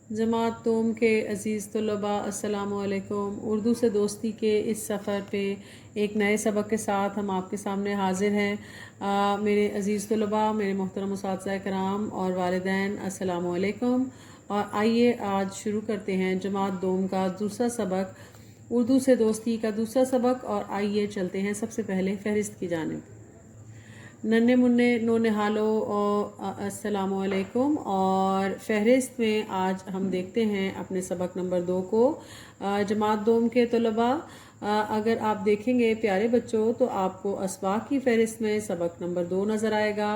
जमात दोम के अज़ीज़ तलबा अस्सलामु अलैकुम। उर्दू से दोस्ती के इस सफ़र पे एक नए सबक के साथ हम आपके सामने हाज़िर हैं। मेरे अज़ीज़ तलबा, मेरे मोहतरम उस्ताज़ कराम और वालिदैन, अस्सलामु अलैकुम। और आइए आज शुरू करते हैं जमात दोम का दूसरा सबक, उर्दू से दोस्ती का दूसरा सबक। और आइए चलते हैं सबसे पहले फ़हरिस्त की जानिब। नन्हे मुन्ने नोने हालो और अस्सलामु अलैकुम। और फ़हरिस्त में आज हम देखते हैं अपने सबक नंबर 2 को। जमात दोम के तलबा, अगर आप देखेंगे प्यारे बच्चों तो आपको असबाक की फ़हरिस्त में सबक नंबर 2 नज़र आएगा।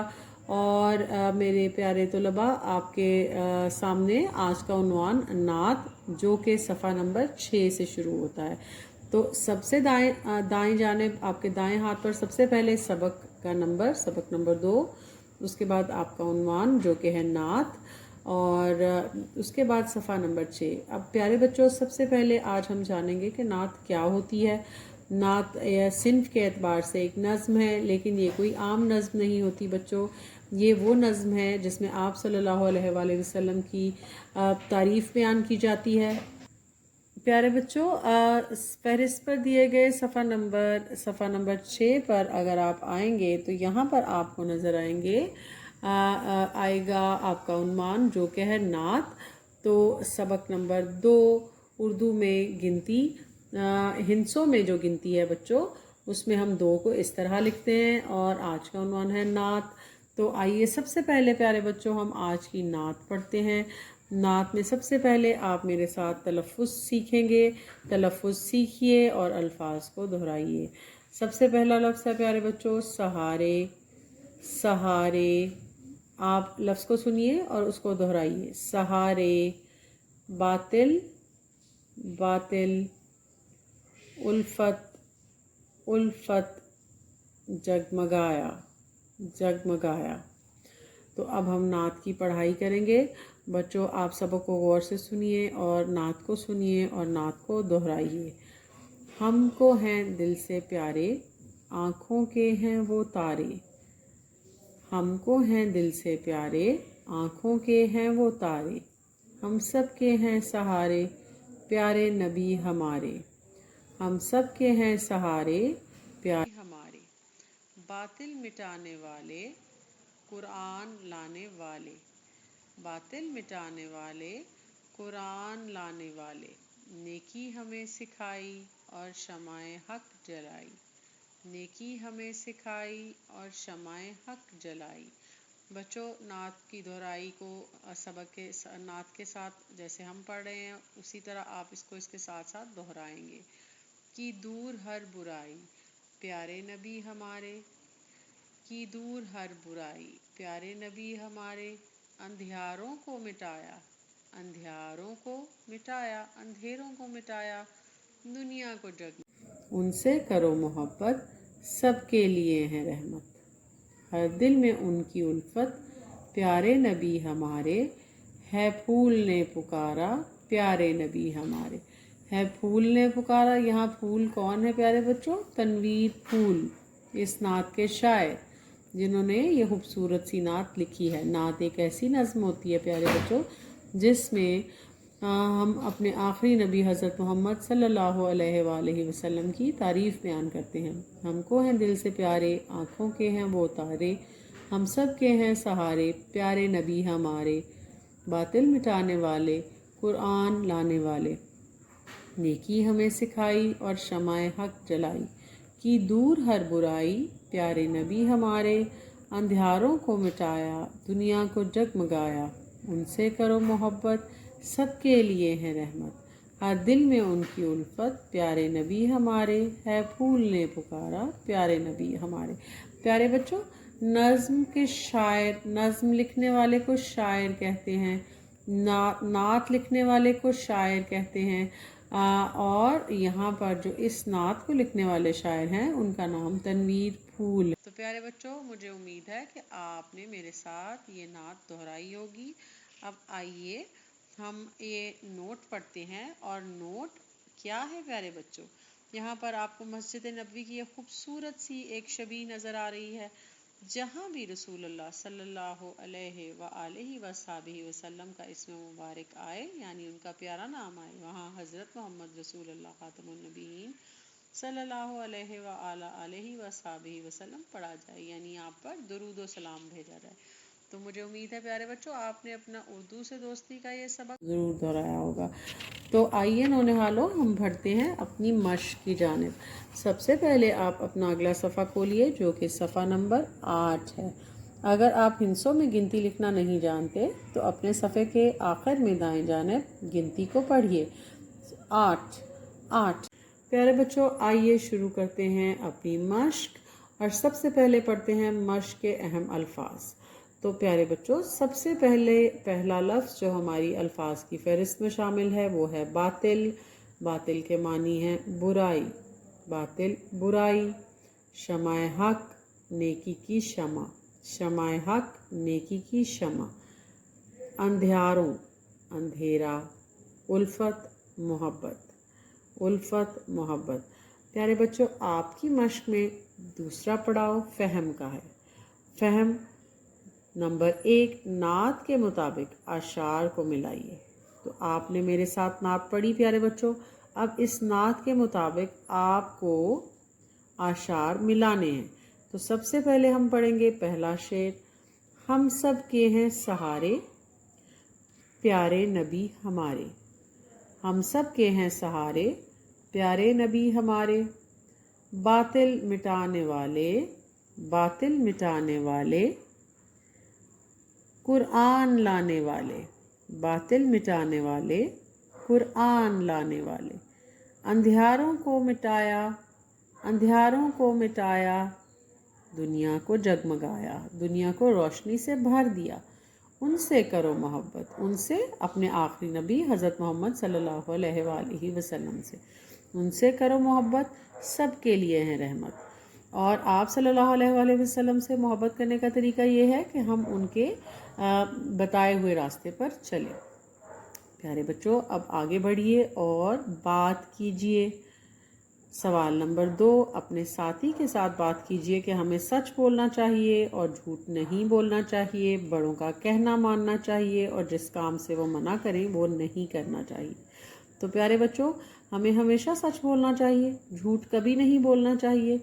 और मेरे प्यारे तलबा, आपके सामने आज का उन्वान नात, जो कि सफ़ा नंबर 6 से शुरू होता है। तो सबसे दाएं जानिब आपके दाएं हाथ पर सबसे पहले सबक का नंबर, सबक नंबर 2, उसके बाद आपका उन्वान जो कि है नात, और उसके बाद सफ़ा नंबर 6। अब प्यारे बच्चों, सबसे पहले आज हम जानेंगे कि नात क्या होती है। नात सिन्फ के एतबार से एक नज़्म है, लेकिन ये कोई आम नज़्म नहीं होती बच्चों। ये वो नज़्म है जिसमें आप सल्लल्लाहु अलैहि वसल्लम की तारीफ़ बयान की जाती है। प्यारे बच्चों, फ़हरिस्त पर दिए गए सफ़ा नंबर 6 पर अगर आप आएंगे तो यहाँ पर आपको नज़र आएगा आपका उन्वान जो कि है नात। तो सबक नंबर 2, उर्दू में गिनती, हिंसों में जो गिनती है बच्चों, उसमें हम 2 को इस तरह लिखते हैं। और आज का उन्वान है नात। तो आइए सबसे पहले प्यारे बच्चों हम आज की नात पढ़ते हैं। नात में सबसे पहले आप मेरे साथ तलफ़्फ़ुज़ सीखेंगे। तलफ़्फ़ुज़ सीखिए और अल्फाज को दोहराइए। सबसे पहला लफ्ज़ है प्यारे बच्चों सहारे। सहारे, आप लफ्ज़ को सुनिए और उसको दोहराइए। सहारे। बातिल। बातिल। उल्फत। उल्फत। जगमगाया। जगमगाया। तो अब हम नात की पढ़ाई करेंगे। बच्चों, आप सबक को गौर से सुनिए और नात को सुनिए और नात को दोहराइए। हमको हैं दिल से प्यारे, आँखों के हैं वो तारे। हमको हैं दिल से प्यारे, आँखों के हैं वो तारे। हम सब के हैं सहारे, प्यारे नबी हमारे। हम सब के हैं सहारे, प्यारे हमारे। बातिल मिटाने वाले, कुरान लाने वाले। बातिल मिटाने वाले, कुरान लाने वाले। नेकी हमें सिखाई और शमाए हक जलाई। नेकी हमें सिखाई और शमाए हक जलाई। बच्चों, नात की दोहराई को सबक के नात के साथ जैसे हम पढ़ रहे हैं उसी तरह आप इसको इसके साथ साथ दोहराएंगे। कि दूर हर बुराई, प्यारे नबी हमारे। की दूर हर बुराई, प्यारे नबी हमारे। अंधियारों को मिटाया, अंधियारों को मिटाया, अंधेरों को मिटाया, दुनिया को जग। उनसे करो मोहब्बत, सबके लिए हैं रहमत। हर दिल में उनकी उल्फत, प्यारे नबी हमारे। है फूल ने पुकारा, प्यारे नबी हमारे। है फूल ने पुकारा, यहाँ फूल कौन है प्यारे बच्चों? तनवीर फूल, इस नात के शायर जिन्होंने ये खूबसूरत सी नात लिखी है। नात एक ऐसी नज़्म होती है प्यारे बच्चों जिसमें हम अपने आखिरी नबी हज़रत मोहम्मद सल्लल्लाहु अलैहि वसल्लम की तारीफ़ बयान करते हैं। हमको हैं दिल से प्यारे, आँखों के हैं वो तारे। हम सब के हैं सहारे, प्यारे नबी हमारे। बातिल मिटाने वाले, कुरान लाने वाले। नेकी हमें सिखाई और शमाए हक जलाई। कि दूर हर बुराई, प्यारे नबी हमारे। अंधियारों को मिटाया, दुनिया को जगमगाया। उनसे करो मोहब्बत, सबके लिए है रहमत। हर दिल में उनकी उल्फत, प्यारे नबी हमारे। है फूल ने पुकारा, प्यारे नबी हमारे। प्यारे बच्चों, नज़्म के शायर, नज़्म लिखने वाले को शायर कहते हैं। नात लिखने वाले को शायर कहते हैं। और यहाँ पर जो इस नात को लिखने वाले शायर हैं उनका नाम तनवीर फूल। तो प्यारे बच्चों, मुझे उम्मीद है कि आपने मेरे साथ ये नात दोहराई होगी। अब आइए हम ये नोट पढ़ते हैं। और नोट क्या है प्यारे बच्चों? यहाँ पर आपको मस्जिद नबवी की खूबसूरत सी एक छवि नज़र आ रही है। जहाँ भी रसूल अल्लाह सल्लल्लाहु अलैहि वआलिहि वसल्लम वसल्लम का इसम मुबारक आए, यानी उनका प्यारा नाम आए, वहाँ हज़रत मोहम्मद रसूल अल्लाह ख़ातमुन नबीयीन सल्लल्लाहु अलैहि वआलिहि वसल्लम पढ़ा जाए, यानी आप पर दुरूद व सलाम भेजा जाए। तो मुझे उम्मीद है प्यारे बच्चों आपने अपना उर्दू से दोस्ती का ये सबक ज़रूर दोहराया होगा। तो आइए नौनिहालों, हम बढ़ते हैं अपनी मश्क की जानिब। सबसे पहले आप अपना अगला सफ़ा खोलिए जो कि सफ़ा नंबर 8 है। अगर आप हिंसों में गिनती लिखना नहीं जानते तो अपने सफ़े के आखिर में दाएं जानिब गिनती को पढ़िए। 8 8। प्यारे बच्चों आइए शुरू करते हैं अपनी मश्क और सबसे पहले पढ़ते हैं मश्क के अहम अल्फाज। तो प्यारे बच्चों सबसे पहला लफ्ज़ जो हमारी अल्फाज की फ़हरिस्त में शामिल है वो है बातिल। बातिल के मानी है बुराई, बातिल बुराई। शमाए हक नेकी की शमा, शमाए हक नेकी की शमा। अंधियारों अंधेरा। उल्फत मोहब्बत, उल्फत मोहब्बत। प्यारे बच्चों आपकी मश्क में दूसरा पड़ाव फ़हम का है। फ़हम नंबर 1, नात के मुताबिक अशार को मिलाइए। तो आपने मेरे साथ नात पढ़ी प्यारे बच्चों, अब इस नात के मुताबिक आपको अशार मिलाने हैं। तो सबसे पहले हम पढ़ेंगे पहला शेर, हम सब के हैं सहारे प्यारे नबी हमारे। हम सब के हैं सहारे प्यारे नबी हमारे। बातिल मिटाने वाले, बातिल मिटाने वाले कुरान लाने वाले, बातिल मिटाने वाले कुरान लाने वाले। अंधियारों को मिटाया, अंधियारों को मिटाया दुनिया को जगमगाया, दुनिया को रोशनी से भर दिया। उनसे करो मोहब्बत, उनसे अपने आखिरी नबी हज़रत मोहम्मद सल्लल्लाहु अलैहि वसल्लम से, उनसे करो मोहब्बत, सब के लिए हैं रहमत। और आप सल्लल्लाहु अलैहि वसल्लम से मोहब्बत करने का तरीका ये है कि हम उनके बताए हुए रास्ते पर चलें। प्यारे बच्चों अब आगे बढ़िए और बात कीजिए। सवाल नंबर 2, अपने साथी के साथ बात कीजिए कि हमें सच बोलना चाहिए और झूठ नहीं बोलना चाहिए, बड़ों का कहना मानना चाहिए और जिस काम से वो मना करें वो नहीं करना चाहिए। तो प्यारे बच्चों हमें हमेशा सच बोलना चाहिए, झूठ कभी नहीं बोलना चाहिए,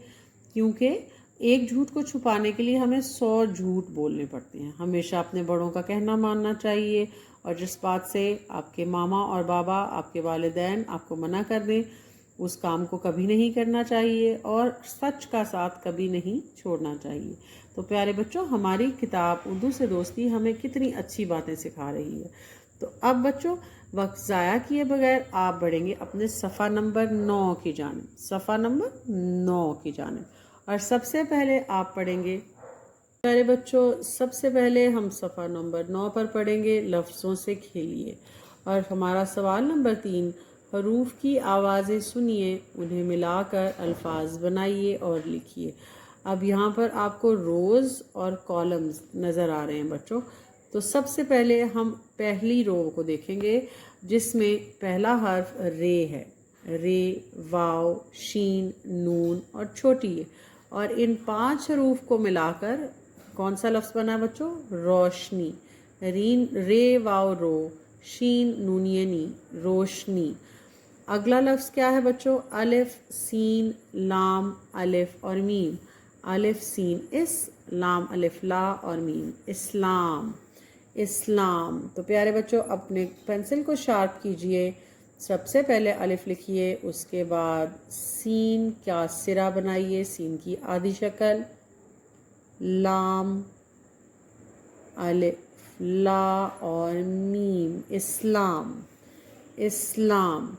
क्योंकि एक झूठ को छुपाने के लिए हमें 100 झूठ बोलने पड़ते हैं। हमेशा अपने बड़ों का कहना मानना चाहिए और जिस बात से आपके मामा और बाबा, आपके वालिदैन आपको मना कर दें उस काम को कभी नहीं करना चाहिए और सच का साथ कभी नहीं छोड़ना चाहिए। तो प्यारे बच्चों हमारी किताब उर्दू से दोस्ती हमें कितनी अच्छी बातें सिखा रही है। तो अब बच्चों वक्त ज़ाया किए बगैर आप बढ़ेंगे अपने सफ़ा नंबर 9 की जानिब, सफ़ा नंबर 9 की जानिब। और सबसे पहले आप पढ़ेंगे प्यारे बच्चों, सबसे पहले हम सफ़ा नंबर 9 पर पढ़ेंगे लफ्ज़ों से खेलिए। और हमारा सवाल नंबर 3, हरूफ की आवाज़ें सुनिए, उन्हें मिलाकर अल्फाज बनाइए और लिखिए। अब यहाँ पर आपको रोज़ और कॉलम्स नज़र आ रहे हैं बच्चों। तो सबसे पहले हम पहली रो को देखेंगे जिसमें पहला हर्फ रे है। रे, वाव, शीन, नून और छोटी है। और इन 5 हरूफ को मिलाकर कौन सा लफ्ज़ बना है बच्चों? रोशनी। रीन, रे, वाव, रो, शीन, नूनिये नी, रोशनी। अगला लफ्ज़ क्या है बच्चों? अलिफ, सीन, लाम, अलिफ और मीम। अलिफ, सीन, इस, लाम, अलिफ, ला और मीम, इस्लाम, इस्लाम। तो प्यारे बच्चों अपने पेंसिल को शार्प कीजिए। सबसे पहले अलिफ लिखिए, उसके बाद सीन का सिरा बनाइए, सीन की आधी शक्ल, लाम, अलिफ, ला और मीम, इस्लाम, इस्लाम।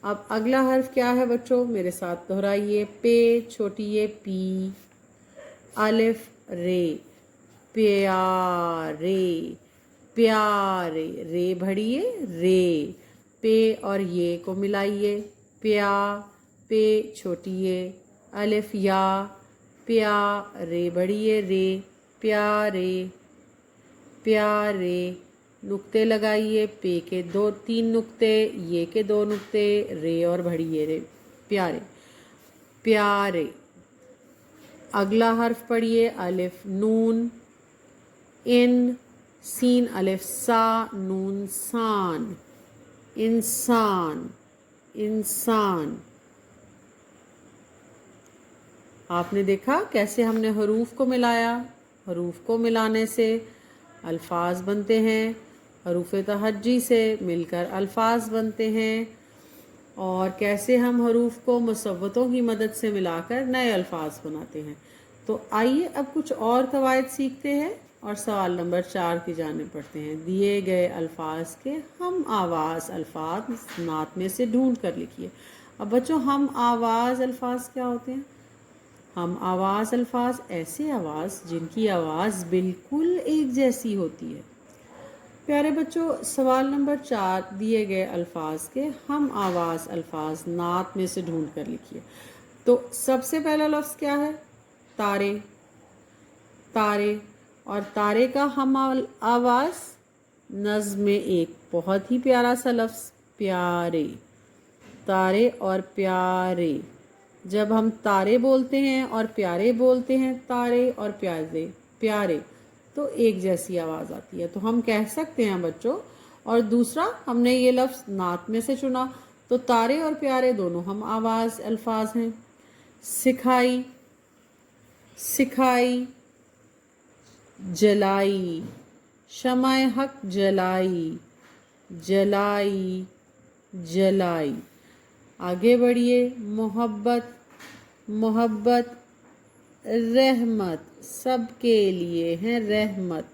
अब अगला हर्फ क्या है बच्चों? मेरे साथ दोहराइए। पे, छोटी ये पी, अलिफ, रे, प्यारे, प्यारे, रे भड़िए रे। पे और ये को मिलाइए, प्या, पे छोटी ये, अलिफ, या, प्या, रे बड़िए रे, प्यारे, प्यारे। नुक्ते लगाइए, पे के 2-3 नुक्ते, ये के 2 नुक्ते, रे और भड़िए रे, प्यारे, प्यारे। अगला हर्फ पढ़िए, अलिफ नून इन, सीन अलिफ सा, नून सान, इंसान, इंसान। आपने देखा कैसे हमने हरूफ को मिलाया। हरूफ को मिलाने से अल्फाज बनते हैं, हरूफ तहज्जी से मिलकर अल्फाज बनते हैं, और कैसे हम हरूफ को मुसव्वतों की मदद से मिलाकर नए अल्फाज बनाते हैं। तो आइए अब कुछ और कवायद सीखते हैं और सवाल नंबर 4 की जानिब पढ़ते हैं। दिए गए अल्फाज के हम आवाज़ अल्फाज नात में से ढूंढ कर लिखिए। अब बच्चों, हम आवाज़ अल्फाज क्या होते हैं? हम आवाज़ अल्फाज ऐसे आवाज़ जिनकी आवाज़ बिल्कुल एक जैसी होती है। प्यारे बच्चों, सवाल नंबर 4, दिए गए अल्फाज के हम आवाज़ अल्फाज नात में से ढूंढ कर लिखिए। तो सबसे पहला लफ्ज़ क्या है? तारे। तारे, और तारे का हम आवाज़ नज़्म में एक बहुत ही प्यारा सा लफ्ज़ प्यारे। तारे और प्यारे, जब हम तारे बोलते हैं और प्यारे बोलते हैं, तारे और प्यारे प्यारे, तो एक जैसी आवाज़ आती है, तो हम कह सकते हैं बच्चों। और दूसरा, हमने ये लफ्ज़ नात में से चुना, तो तारे और प्यारे दोनों हम आवाज़ अल्फाज हैं। सिखाई, सिखाई, जलाई, शमाए हक जलाई, जलाई, जलाई। आगे बढ़िए, मोहब्बत, मोहब्बत, रहमत, सबके लिए है रहमत,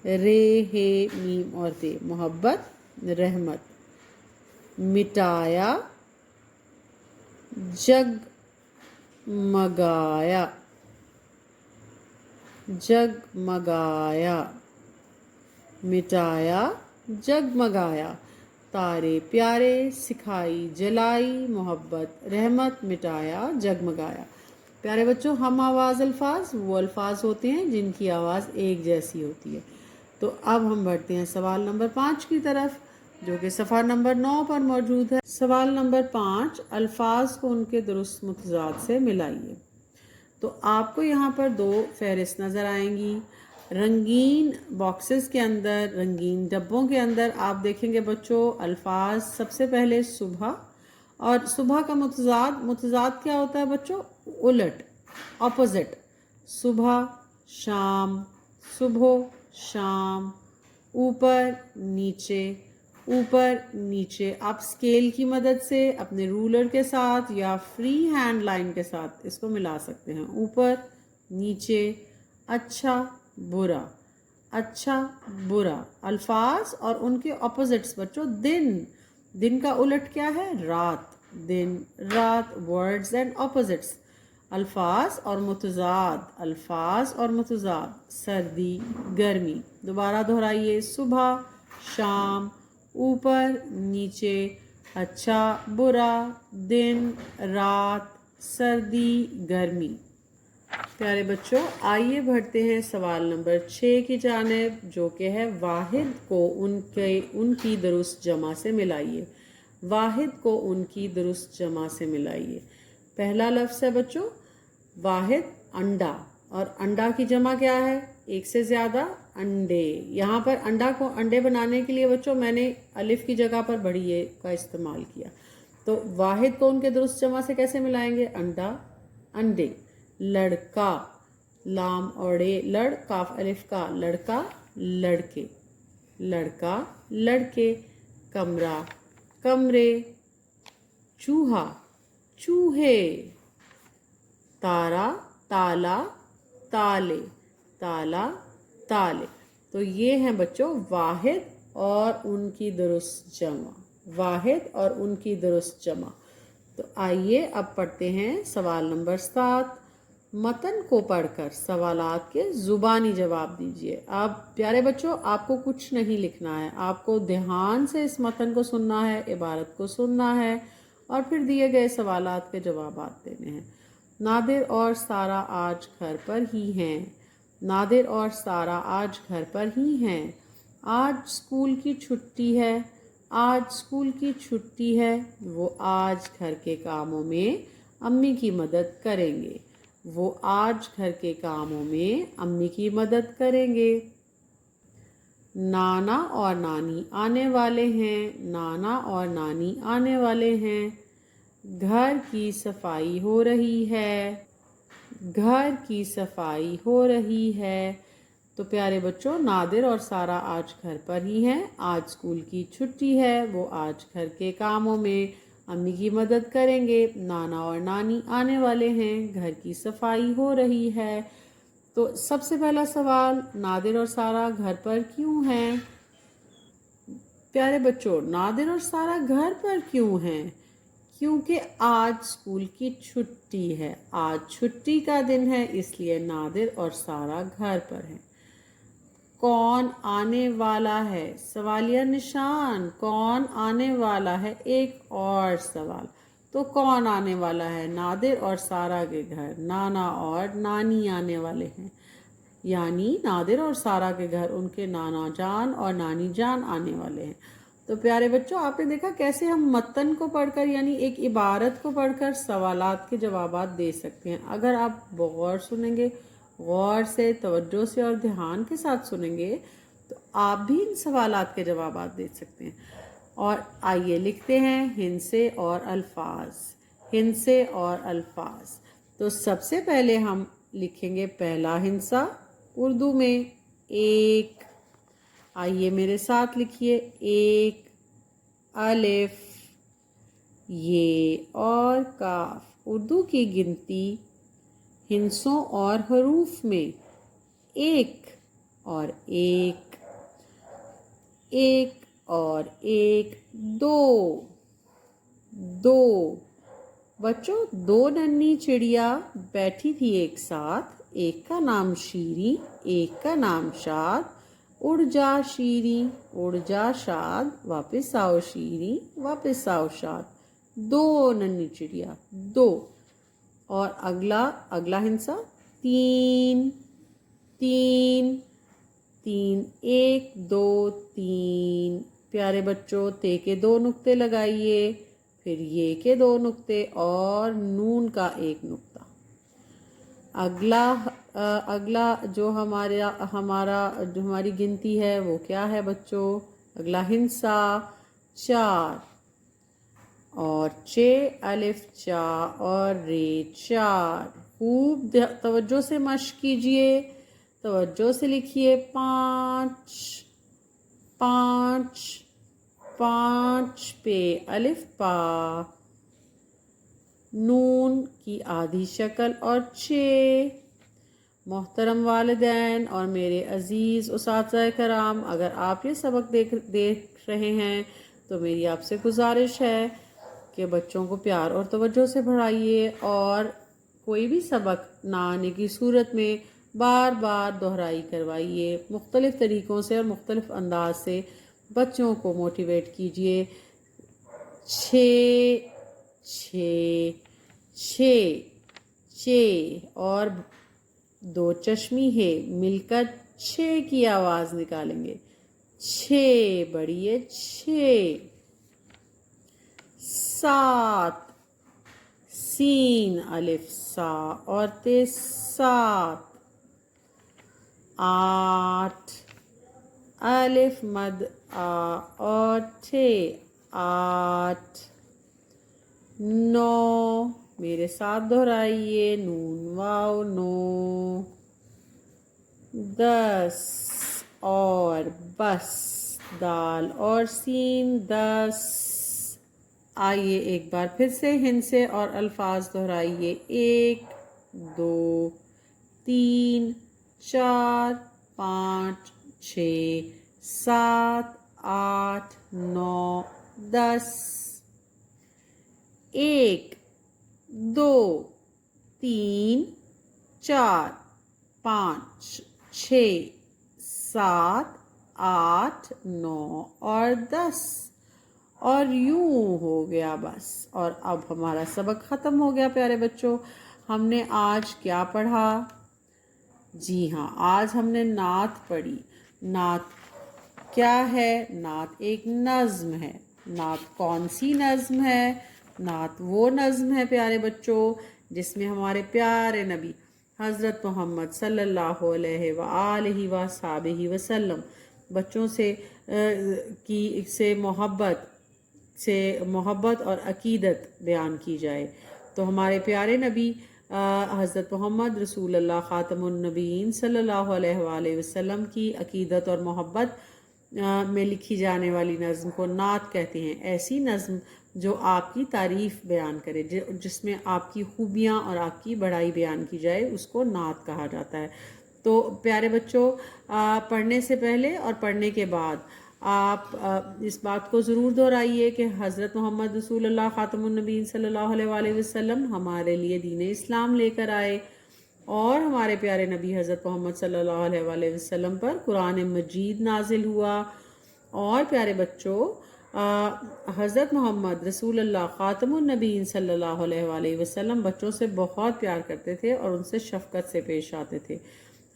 रे हे मीम और ते, मोहब्बत, रहमत। मिटाया, जग मगाया, जग मगाया, मिटाया, जगमगाया। तारे प्यारे, सिखाई, जलाई, मोहब्बत, रहमत, मिटाया, जगमगाया। प्यारे बच्चों, हम आवाज़ अल्फाज वो अल्फाज होते हैं जिनकी आवाज़ एक जैसी होती है। तो अब हम बढ़ते हैं सवाल नंबर 5 की तरफ, जो कि सफ़ा नंबर 9 पर मौजूद है। सवाल नंबर 5, अल्फाज को उनके दुरुस्त मुतज़ाद से मिलाइए। तो आपको यहाँ पर 2 फहरिस्त नज़र आएंगी। रंगीन बॉक्सेस के अंदर, रंगीन डब्बों के अंदर आप देखेंगे बच्चों अल्फाज सबसे पहले सुबह, और सुबह का मुतज़ाद, मुतज़ाद क्या होता है बच्चों? उलट, ऑपोजिट। सुबह, शाम, सुबह, शाम, ऊपर, नीचे, ऊपर, नीचे। आप स्केल की मदद से अपने रूलर के साथ या फ्री हैंड लाइन के साथ इसको मिला सकते हैं। ऊपर, नीचे, अच्छा, बुरा, अच्छा, बुरा। अल्फाज और उनके ऑपोजिट्स बच्चों, दिन, दिन का उलट क्या है? रात, दिन, रात। वर्ड्स एंड ऑपोजिट्स, अल्फाज और मुतज़ाद, अल्फाज और मुतज़ाद। सर्दी, गर्मी। दोबारा दोहराइए, सुबह, शाम, ऊपर, नीचे, अच्छा, बुरा, दिन, रात, सर्दी, गर्मी। प्यारे बच्चों, आइए बढ़ते हैं सवाल नंबर 6 की जानिब, जो कि है वाहिद को उनकी दुरुस्त जमा से मिलाइए। वाहिद को उनकी दुरुस्त जमा से मिलाइए। पहला लफ्ज़ है बच्चों वाहिद, अंडा, और अंडा की जमा क्या है? एक से ज़्यादा अंडे। यहाँ पर अंडा को अंडे बनाने के लिए बच्चों मैंने अलिफ की जगह पर बड़ी ए का इस्तेमाल किया। तो वाहिद को उनके दुरुस्त जमा से कैसे मिलाएंगे? अंडा, अंडे। लड़का, लाम औड़े लड़, काफ अलिफ का, लड़का, लड़के, लड़का, लड़के। कमरा, कमरे। चूहा, चूहे। तारा, ताला, ताले, ताला, ताले। तो ये हैं बच्चों वाहिद और उनकी दुरुस्त जमा, वाहिद और उनकी दुरुस्त जमा। तो आइए अब पढ़ते हैं सवाल नंबर 7। मतन को पढ़कर सवालात के ज़ुबानी जवाब दीजिए। अब प्यारे बच्चों, आपको कुछ नहीं लिखना है, आपको ध्यान से इस मतन को सुनना है, इबारत को सुनना है, और फिर दिए गए सवालात के जवाब देने हैं। नादिर और सारा आज घर पर ही हैं। नादिर और सारा आज घर पर ही हैं। आज स्कूल की छुट्टी है। आज स्कूल की छुट्टी है। वो आज घर के कामों में अम्मी की मदद करेंगे। وہ آج گھر کے کاموں میں امی کی مدد کریں گے۔ نانا اور نانی آنے والے ہیں، نانا اور نانی آنے والے ہیں۔ گھر کی صفائی ہو رہی ہے، گھر کی صفائی ہو رہی ہے۔ تو پیارے بچوں، نادر اور سارا آج گھر پر ہی ہیں، آج اسکول کی چھٹی ہے، وہ آج گھر کے کاموں میں امی کی مدد کریں گے۔ نانا اور نانی آنے والے ہیں، گھر کی صفائی ہو رہی ہے۔ تو سب سے پہلا سوال، نادر اور سارا گھر پر کیوں ہیں؟ پیارے بچوں، نادر اور سارا گھر پر کیوں ہیں؟ کیونکہ آج اسکول کی چھٹی ہے، آج چھٹی کا دن ہے، اس لیے نادر اور سارا گھر پر ہیں۔ کون آنے والا ہے؟ سوالیہ نشان، کون آنے والا ہے؟ ایک اور سوال، تو کون آنے والا ہے؟ نادر اور سارا کے گھر نانا اور نانی آنے والے ہیں، یعنی نادر اور سارا کے گھر ان کے نانا جان اور نانی جان آنے والے ہیں۔ تو پیارے بچوں، آپ نے دیکھا کیسے ہم متن کو پڑھ کر، یعنی ایک عبارت کو پڑھ کر سوالات کے جوابات دے سکتے ہیں۔ اگر آپ بغور سنیں گے، غور سے، توجہ سے اور دھیان کے ساتھ سنیں گے، تو آپ بھی ان سوالات کے جوابات دے سکتے ہیں۔ اور آئیے لکھتے ہیں ہندسے اور الفاظ، ہندسے اور الفاظ۔ تو سب سے پہلے ہم لکھیں گے پہلا ہندسہ اردو میں، ایک۔ آئیے میرے ساتھ لکھیے، ایک، الف، یہ اور کاف۔ اردو کی گنتی ہندسوں اور حروف میں ایک اور ایک، ایک اور ایک، دو، دو۔ بچوں، دو ننھی چڑیا بیٹھی تھی ایک ساتھ، ایک کا نام شیریں، ایک کا نام شاد۔ اڑ جا شیریں، اڑ جا شاد، واپس آؤ شیریں، واپس آؤ شاد۔ دو ننھی چڑیا، دو۔ اور اگلا ہندسہ، تین، تین، تین، ایک، دو، تین۔ پیارے بچوں، تے کے دو نقطے لگائیے، پھر یہ کے دو نقطے اور نون کا ایک نقطہ۔ اگلا جو ہماری گنتی ہے وہ کیا ہے بچوں؟ اگلا ہندسہ چار، اور الف چا اور رے چار۔ خوب توجہ سے مشق کیجئے، توجہ سے لکھیے، پانچ، پانچ، پانچ پہ الف پا، نون کی آدھی شکل اور چھ۔ محترم والدین اور میرے عزیز اساتذہ کرام، اگر آپ یہ سبق دیکھ رہے ہیں تو میری آپ سے گزارش ہے کہ بچوں کو پیار اور توجہ سے پڑھائیے، اور کوئی بھی سبق نہ آنے کی صورت میں بار بار دہرائی کروائیے، مختلف طریقوں سے اور مختلف انداز سے بچوں کو موٹیویٹ کیجیے۔ چھ، چھ، چھ، چھ، اور دو چشمی ہے مل کر چھ کی آواز نکالیں گے، چھ، بڑھیے، چھ۔ سات، سین الف سا اور تے، سات۔ آٹھ، الف مد آ اور ٹھے، آٹھ۔ نو، میرے ساتھ دہرائیے، نون واو، نو۔ دس اور بس، دال اور سین، دس۔ آئیے ایک بار پھر سے ہندسے اور الفاظ دہرائیے، ایک، دو، تین، چار، پانچ، چھ، سات، آٹھ، نو، دس۔ ایک، دو، تین، چار، پانچ، چھ، سات، آٹھ، نو اور دس۔ اور یوں ہو گیا بس، اور اب ہمارا سبق ختم ہو گیا پیارے بچوں۔ ہم نے آج کیا پڑھا؟ جی ہاں، آج ہم نے نعت پڑھی۔ نعت کیا ہے؟ نعت ایک نظم ہے۔ نعت کون سی نظم ہے؟ نعت وہ نظم ہے پیارے بچوں جس میں ہمارے پیارے نبی حضرت محمد صلی اللہ علیہ وآلہ وصحبہ وسلم بچوں سے محبت اور عقیدت بیان کی جائے. تو ہمارے پیارے نبی حضرت محمد رسول اللہ خاتم النبیین صلی اللہ علیہ وآلہ وسلم کی عقیدت اور محبت میں لکھی جانے والی نظم کو نعت کہتے ہیں. ایسی نظم جو آپ کی تعریف بیان کرے، جس میں آپ کی خوبیاں اور آپ کی بڑائی بیان کی جائے، اس کو نعت کہا جاتا ہے. تو پیارے بچوں، پڑھنے سے پہلے اور پڑھنے کے بعد آپ اس بات کو ضرور دہرائیے کہ حضرت محمد رسول اللہ خاتم النبیین صلی اللہ علیہ وآلہ وسلم ہمارے لیے دین اسلام لے کر آئے، اور ہمارے پیارے نبی حضرت محمد صلی اللہ علیہ وآلہ وسلم پر قرآن مجید نازل ہوا. اور پیارے بچوں، حضرت محمد رسول اللہ خاتم النبیین صلی اللہ علیہ وآلہ وسلم بچوں سے بہت پیار کرتے تھے اور ان سے شفقت سے پیش آتے تھے.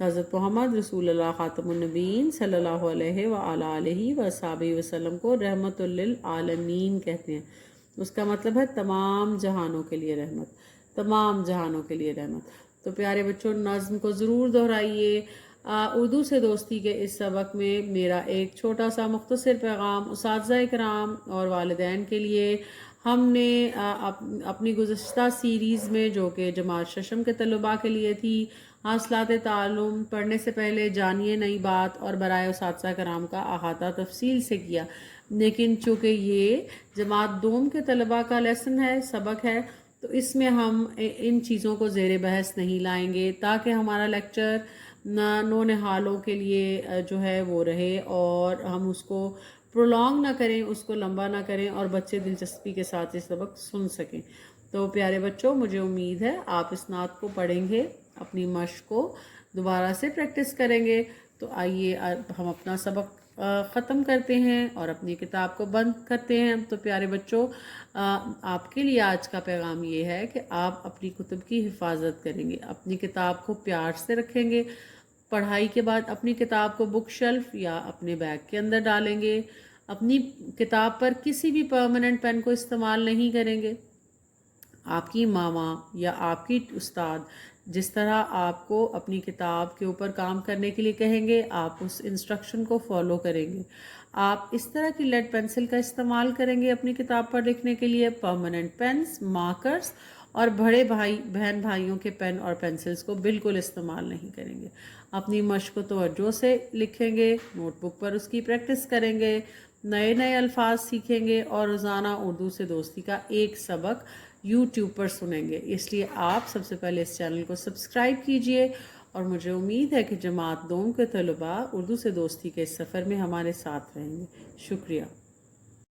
حضرت محمد رسول اللہ خاتم النبیین صلی اللہ علیہ وآلہ وصحبہ وسلم کو رحمت للعالمین کہتے ہیں. اس کا مطلب ہے تمام جہانوں کے لیے رحمت، تمام جہانوں کے لیے رحمت. تو پیارے بچوں، نظم کو ضرور دہرائیے. اردو سے دوستی کے اس سبق میں میرا ایک چھوٹا سا مختصر پیغام اساتذہ کرام اور والدین کے لیے. ہم نے اپنی گزشتہ سیریز میں، جو کہ جماعت ششم کے طلباء کے لیے تھی، حاصلات تعلم پڑھنے سے پہلے جانیے نئی بات اور برائے اساتذہ کرام کا احاطہ تفصیل سے کیا. لیکن چونکہ یہ جماعت دوم کے طلباء کا لیسن ہے، سبق ہے، تو اس میں ہم ان چیزوں کو زیر بحث نہیں لائیں گے، تاکہ ہمارا لیکچر نو نہالوں کے لیے جو ہے وہ رہے، اور ہم اس کو پرولونگ نہ کریں، اس کو لمبا نہ کریں، اور بچے دلچسپی کے ساتھ یہ سبق سن سکیں. تو پیارے بچوں، مجھے امید ہے آپ اس نعت کو پڑھیں گے، اپنی مشق کو دوبارہ سے پریکٹس کریں گے. تو آئیے ہم اپنا سبق ختم کرتے ہیں اور اپنی کتاب کو بند کرتے ہیں. تو پیارے بچوں، آپ کے لیے آج کا پیغام یہ ہے کہ آپ اپنی کتب کی حفاظت کریں گے، اپنی کتاب کو پیار سے رکھیں گے. پڑھائی کے بعد اپنی کتاب کو بک شیلف یا اپنے بیگ کے اندر ڈالیں گے. اپنی کتاب پر کسی بھی پرماننٹ پین کو استعمال نہیں کریں گے. آپ کی ماما یا آپ کی استاد جس طرح آپ کو اپنی کتاب کے اوپر کام کرنے کے لیے کہیں گے، آپ اس انسٹرکشن کو فالو کریں گے. آپ اس طرح کی لیڈ پینسل کا استعمال کریں گے اپنی کتاب پر لکھنے کے لیے. پرماننٹ پینس، مارکرز اور بڑے بہن بھائیوں کے پین اور پینسلز کو بالکل استعمال نہیں کریں گے. اپنی مشق کو توجہ سے لکھیں گے، نوٹ بک پر اس کی پریکٹس کریں گے، نئے الفاظ سیکھیں گے، اور روزانہ اردو سے دوستی کا ایک سبق یوٹیوب پر سنیں گے. اس لیے آپ سب سے پہلے اس چینل کو سبسکرائب کیجئے، اور مجھے امید ہے کہ جماعت دوم کے طلباء اردو سے دوستی کے اس سفر میں ہمارے ساتھ رہیں گے. شکریہ.